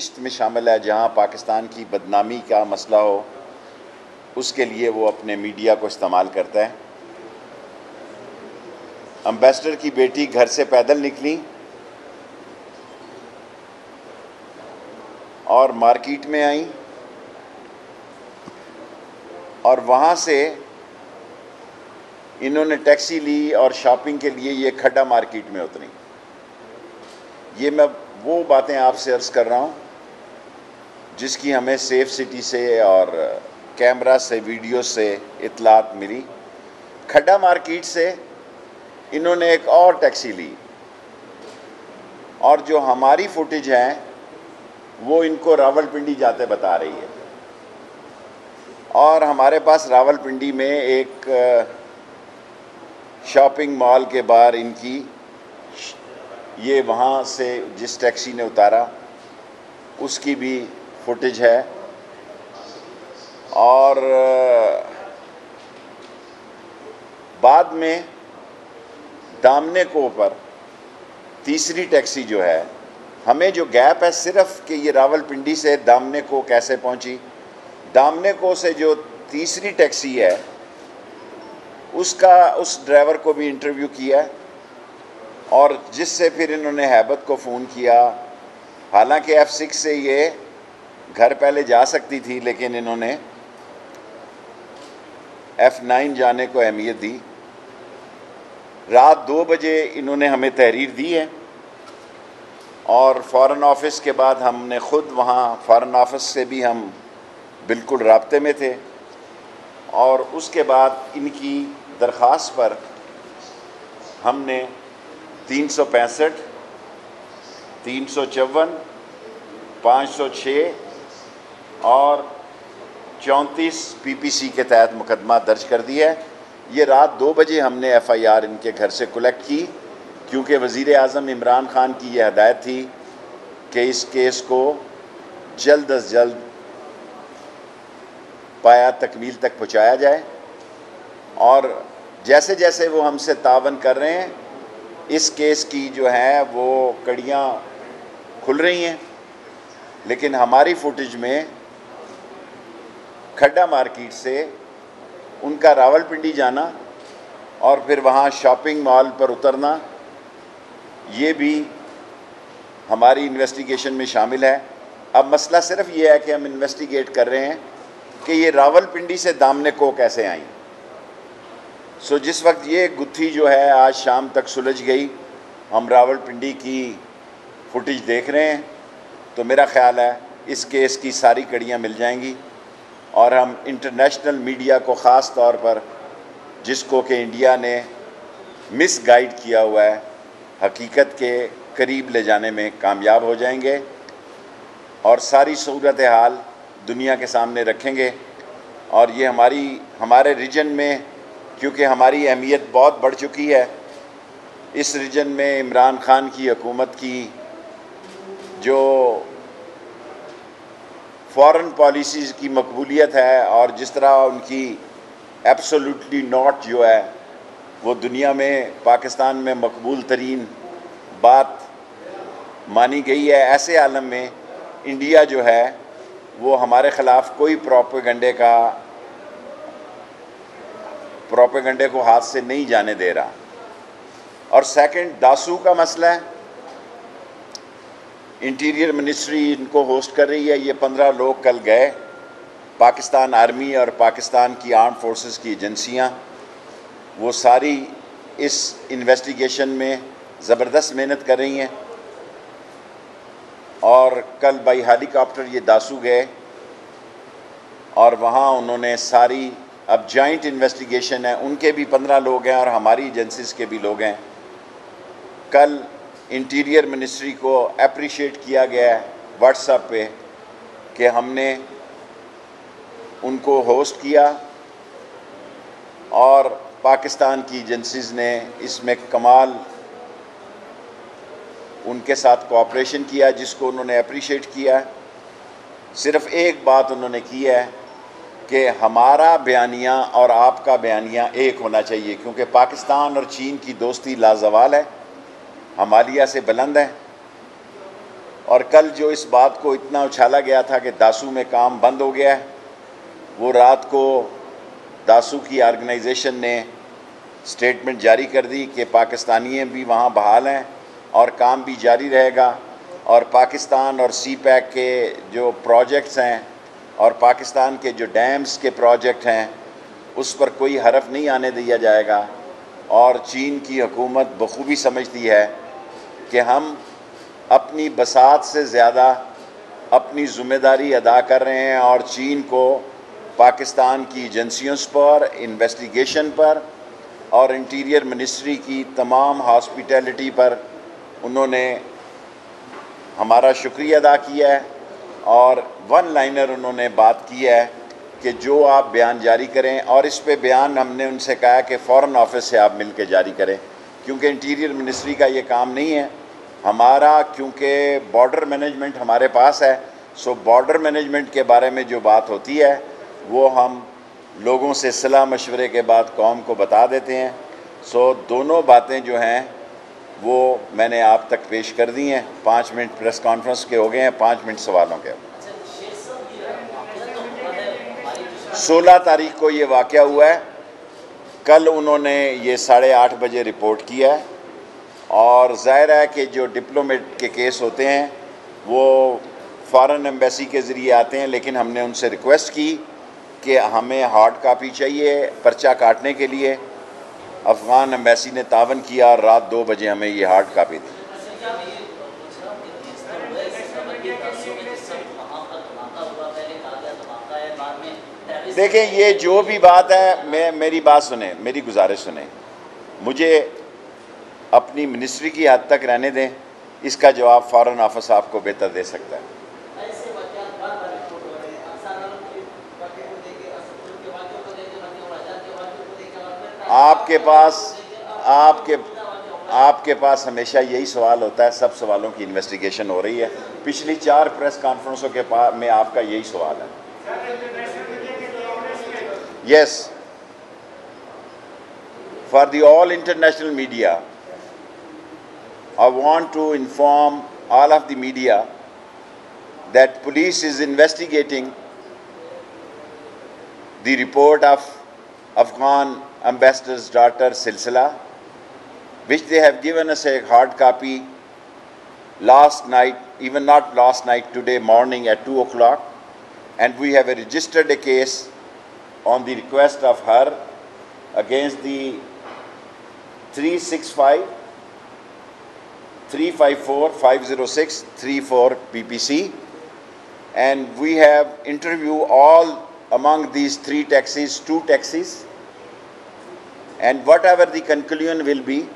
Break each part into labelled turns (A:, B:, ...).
A: फहरिस्त में शामिल है जहां पाकिस्तान की बदनामी का मसला हो, उसके लिए वो अपने मीडिया को इस्तेमाल करता है। एम्बेसडर की बेटी घर से पैदल निकली और मार्केट में आई और वहाँ से इन्होंने टैक्सी ली और शॉपिंग के लिए ये खड्डा मार्केट में उतरी। ये मैं वो बातें आपसे अर्ज़ कर रहा हूँ जिसकी हमें सेफ सिटी से और कैमरा से, वीडियो से इत्तलात मिली। खड्डा मार्केट से इन्होंने एक और टैक्सी ली और जो हमारी फुटेज है वो इनको रावलपिंडी जाते बता रही है। और हमारे पास रावलपिंडी में एक शॉपिंग मॉल के बाहर इनकी ये वहाँ से जिस टैक्सी ने उतारा उसकी भी फुटेज है। और बाद में दामने को पर तीसरी टैक्सी जो है, हमें जो गैप है सिर्फ कि ये रावलपिंडी से दामने को कैसे पहुंची, दामने को से जो तीसरी टैक्सी है उस ड्राइवर को भी इंटरव्यू किया और जिससे फिर इन्होंने हैबत को फ़ोन किया। हालांकि F6 से ये घर पहले जा सकती थी लेकिन इन्होंने F9 जाने को अहमियत दी। रात 2 बजे इन्होंने हमें तहरीर दी है और फ़ॉरेन ऑफिस के बाद हमने ख़ुद वहाँ फ़ॉरेन ऑफिस से भी हम बिल्कुल राब्ते में थे और उसके बाद इनकी दरख्वास्त पर हमने 365, 354, 506 और 34 PPC के तहत मुकदमा दर्ज कर दिया है। ये रात 2 बजे हमने FIR इनके घर से कलेक्ट की क्योंकि वज़ीर आज़म इमरान ख़ान की ये हदायत थी कि इस केस को जल्द अज जल्द पाया तकमील तक पहुँचाया जाए। और जैसे जैसे वो हमसे तावन कर रहे हैं इस केस की जो है वो कड़ियाँ खुल रही हैं। लेकिन हमारी फुटेज में खड्डा मार्केट से उनका रावलपिंडी जाना और फिर वहाँ शॉपिंग मॉल पर उतरना ये भी हमारी इन्वेस्टिगेशन में शामिल है। अब मसला सिर्फ ये है कि हम इन्वेस्टिगेट कर रहे हैं कि ये रावलपिंडी से दामने को कैसे आई। जिस वक्त ये गुत्थी जो है आज शाम तक सुलझ गई, हम रावलपिंडी की फुटेज देख रहे हैं तो मेरा ख़्याल है इस केस की सारी कड़ियाँ मिल जाएंगी और हम इंटरनेशनल मीडिया को ख़ास तौर पर जिसको कि इंडिया ने मिसगाइड किया हुआ है, हकीकत के करीब ले जाने में कामयाब हो जाएंगे और सारी सूरत हाल दुनिया के सामने रखेंगे। और ये हमारे रीजन में, क्योंकि हमारी अहमियत बहुत बढ़ चुकी है, इस रीजन में इमरान ख़ान की हुकूमत की जो फॉरेन पॉलिसीज़ की मकबूलियत है और जिस तरह उनकी एब्सोल्युटली नॉट जो है वो दुनिया में पाकिस्तान में मकबूल तरीन बात मानी गई है, ऐसे आलम में इंडिया जो है वो हमारे ख़िलाफ़ कोई प्रोपेगंडे को हाथ से नहीं जाने दे रहा। और सेकंड, दासू का मसला है। इंटीरियर मिनिस्ट्री इनको होस्ट कर रही है। ये 15 लोग कल गए, पाकिस्तान आर्मी और पाकिस्तान की आर्म फोर्सेस की एजेंसियां, वो सारी इस इन्वेस्टिगेशन में ज़बरदस्त मेहनत कर रही हैं। और कल बाई हेलीकॉप्टर ये दासू गए और वहाँ उन्होंने सारी, अब जॉइंट इन्वेस्टिगेशन है, उनके भी 15 लोग हैं और हमारी एजेंसीज़ के भी लोग हैं। कल इंटीरियर मिनिस्ट्री को अप्रिशिएट किया गया है व्हाट्सएप पे कि हमने उनको होस्ट किया और पाकिस्तान की एजेंसीज़ ने इसमें कमाल उनके साथ कोऑपरेशन किया, जिसको उन्होंने अप्रिशिएट किया। सिर्फ़ एक बात उन्होंने की है कि हमारा बयानिया और आपका बयानिया एक होना चाहिए, क्योंकि पाकिस्तान और चीन की दोस्ती लाजवाल है, हमालिया से बुलंद है और कल जो इस बात को इतना उछाला गया था कि दासू में काम बंद हो गया है, वो रात को दासू की ऑर्गेनाइजेशन ने स्टेटमेंट जारी कर दी कि पाकिस्तानी भी वहाँ बहाल हैं और काम भी जारी रहेगा, और पाकिस्तान और सी पैक के जो प्रोजेक्ट्स हैं और पाकिस्तान के जो डैम्स के प्रोजेक्ट हैं उस पर कोई हरफ नहीं आने दिया जाएगा। और चीन की हुकूमत बखूबी समझती है कि हम अपनी बसात से ज़्यादा अपनी ज़िम्मेदारी अदा कर रहे हैं, और चीन को पाकिस्तान की एजेंसियों पर, इन्वेस्टिगेशन पर और इंटीरियर मिनिस्ट्री की तमाम हॉस्पिटैलिटी पर उन्होंने हमारा शुक्रिया अदा किया है। और वन लाइनर उन्होंने बात की है कि जो आप बयान जारी करें, और इस पे बयान हमने उनसे कहा कि फ़ॉरेन ऑफिस से आप मिल के जारी करें, क्योंकि इंटीरियर मिनिस्ट्री का ये काम नहीं है हमारा, क्योंकि बॉर्डर मैनेजमेंट हमारे पास है। सो बॉर्डर मैनेजमेंट के बारे में जो बात होती है वो हम लोगों से सलाह मशवरे के बाद कौम को बता देते हैं। सो दोनों बातें जो हैं वो मैंने आप तक पेश कर दी हैं। 5 मिनट प्रेस कॉन्फ्रेंस के हो गए हैं, 5 मिनट सवालों के। 16 तारीख को ये वाक़या हुआ है। कल उन्होंने ये 8:30 बजे रिपोर्ट किया है, और ज़ाहिर है कि जो डिप्लोमेट के केस होते हैं वो फ़ॉरेन एम्बेसी के ज़रिए आते हैं, लेकिन हमने उनसे रिक्वेस्ट की कि हमें हार्ड कापी चाहिए पर्चा काटने के लिए। अफ़गान एम्बेसी ने तावन किया और रात 2 बजे हमें ये हार्ड कापी दी। देखें, ये जो भी बात है, मेरी बात सुने, मेरी गुजारिश सुने, मुझे अपनी मिनिस्ट्री की हद तक रहने दें। इसका जवाब फ़ॉरेन ऑफिस आपको बेहतर दे सकता है। आपके पास हमेशा यही सवाल होता है, सब सवालों की इन्वेस्टिगेशन हो रही है। पिछली 4 प्रेस कॉन्फ्रेंसों के में आपका यही सवाल है। Yes, for the all international media, I want to inform all of the media that police is investigating the report of Afghan ambassador's daughter Silsila, which they have given us a hard copy last night, even not last night, today morning at 2 o'clock, and we have registered a case on the request of her against the 354-506-34 PPC, and we have interviewed all among these 3 taxis, 2 taxis, and whatever the conclusion will be,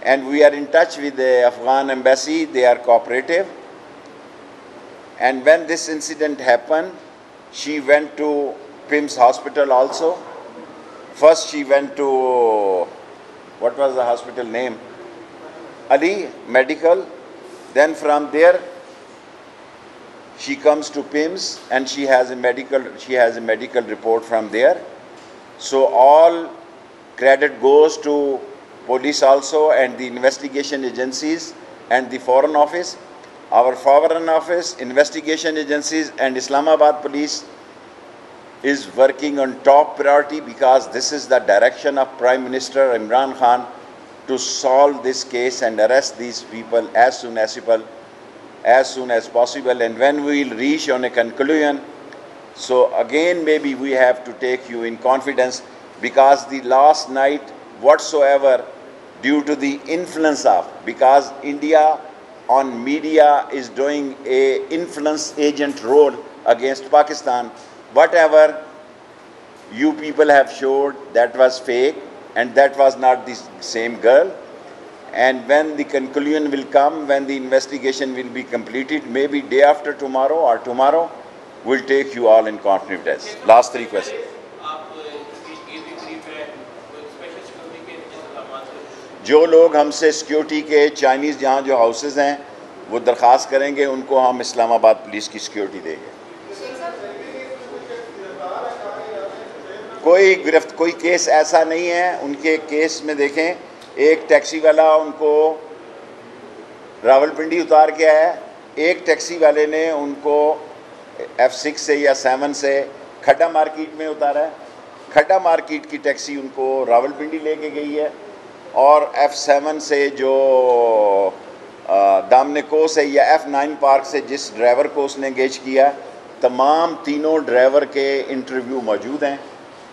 A: and we are in touch with the Afghan embassy, they are cooperative. And when this incident happened, she went to PIMS hospital also. First she went to, what was the hospital name? Ali Medical. Then from there she comes to PIMS, and she has a medical report from there. So all credit goes to police also, and the investigation agencies and the Foreign Office. Our Foreign Office, investigation agencies and Islamabad police is working on top priority, because this is the direction of Prime Minister Imran Khan to solve this case and arrest these people as soon as possible. And when we will reach on a conclusion, so again maybe we have to take you in confidence, because the last night whatsoever, due to the influence of, because India on media is doing a influence agent role against Pakistan, whatever you people have showed, that was fake, and that was not the same girl. And when the conclusion will come, when the investigation will be completed, maybe day after tomorrow or tomorrow, we'll take you all in confidence. Last 3 questions. जो लोग हमसे security के Chinese जहाँ जो houses हैं वो दरख्वास्त करेंगे, उनको हम इस्लामाबाद पुलिस की सिक्योरिटी देंगे। कोई केस ऐसा नहीं है। उनके केस में देखें, एक टैक्सी वाला उनको रावलपिंडी उतार के आया। एक टैक्सी वाले ने उनको F6 से या 7 से खड्डा मार्केट में उतारा है। खड्डा मार्केट की टैक्सी उनको रावलपिंडी लेके गई है और F7 से जो दामने कोस है या F9 पार्क से जिस ड्राइवर को उसने एंगेज किया, तमाम तीनों ड्राइवर के इंटरव्यू मौजूद हैं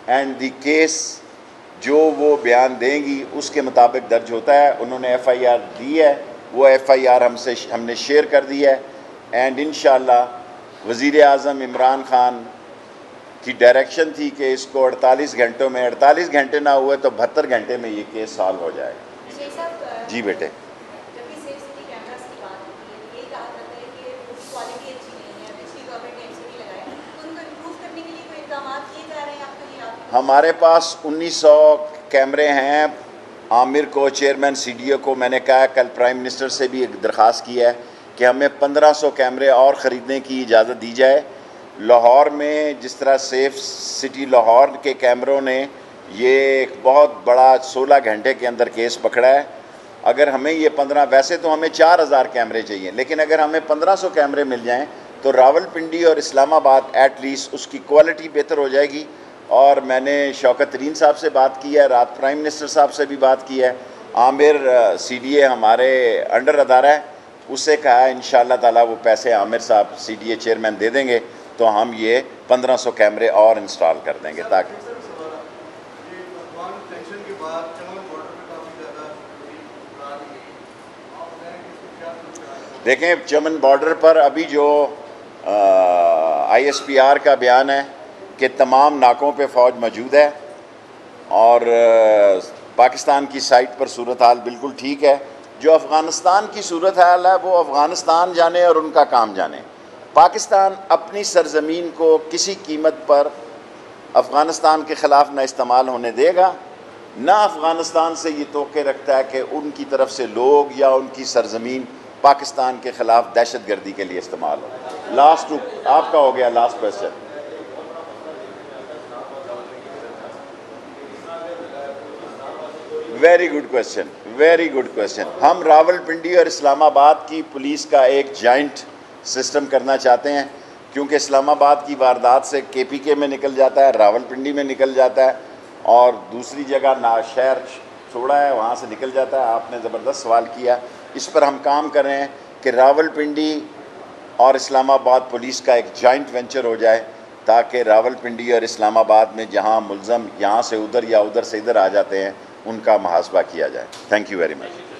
A: एंड दी केस जो वो बयान देंगी उसके मुताबिक दर्ज होता है। उन्होंने FIR दी है, वो FIR हमने शेयर कर दी है एंड इंशाअल्लाह वज़ीर आज़म इमरान खान की डायरेक्शन थी कि इसको 48 घंटों में, 48 घंटे ना हुए तो 72 घंटे में ये केस सॉल्व हो जाएगा। जी बेटे। हमारे पास 1900 कैमरे हैं। आमिर को, चेयरमैन CDO को मैंने कहा, कल प्राइम मिनिस्टर से भी एक दरख्वास्त की है कि हमें 1500 कैमरे और ख़रीदने की इजाज़त दी जाए। लाहौर में जिस तरह सेफ सिटी लाहौर के कैमरों ने ये एक बहुत बड़ा 16 घंटे के अंदर केस पकड़ा है, अगर हमें ये 15, वैसे तो हमें 4000 कैमरे चाहिए, लेकिन अगर हमें 1500 कैमरे मिल जाएं तो रावलपिंडी और इस्लामाबाद एटलीस्ट उसकी क्वालिटी बेहतर हो जाएगी। और मैंने शौकत तरीन साहब से बात की है, रात प्राइम मिनिस्टर साहब से भी बात की है। आमिर CDA हमारे अंडर अदारा है, उससे कहा है इंशाअल्लाह ताला वो पैसे आमिर साहब CDA चेयरमैन दे देंगे तो हम ये 1500 कैमरे और इंस्टॉल कर देंगे ताकि देखें चमन बॉर्डर पर अभी जो ISPR का बयान है कि तमाम नाकों पे फ़ौज मौजूद है और पाकिस्तान की साइट पर सूरत हाल बिल्कुल ठीक है। जो अफ़गानिस्तान की सूरत हाल है वो अफ़गानिस्तान जाने और उनका काम जाने। पाकिस्तान अपनी सरज़मीन को किसी कीमत पर अफ़गानिस्तान के ख़िलाफ़ न इस्तेमाल होने देगा, ना अफ़गानिस्तान से ये तोक़े रखता है कि उनकी तरफ से लोग या उनकी सरज़मीन पाकिस्तान के ख़िलाफ़ दहशत गर्दी के लिए इस्तेमाल हो। लास्ट आपका हो गया last question. Very good question, very good question. हम रावलपिंडी और इस्लामाबाद की पुलिस का एक जॉइंट सिस्टम करना चाहते हैं क्योंकि इस्लामाबाद की वारदात से KPK में निकल जाता है, रावलपिंडी में निकल जाता है और दूसरी जगह ना शहर छोड़ा है वहाँ से निकल जाता है। आपने ज़बरदस्त सवाल किया, इस पर हम काम कर रहे हैं कि रावलपिंडी और इस्लामाबाद पुलिस का एक जॉइंट वेंचर हो जाए ताकि रावलपिंडी और इस्लामाबाद में जहाँ मुलज़म यहाँ से उधर या उधर से इधर आ जाते हैं उनका मुहासबा किया जाए। Thank you very much.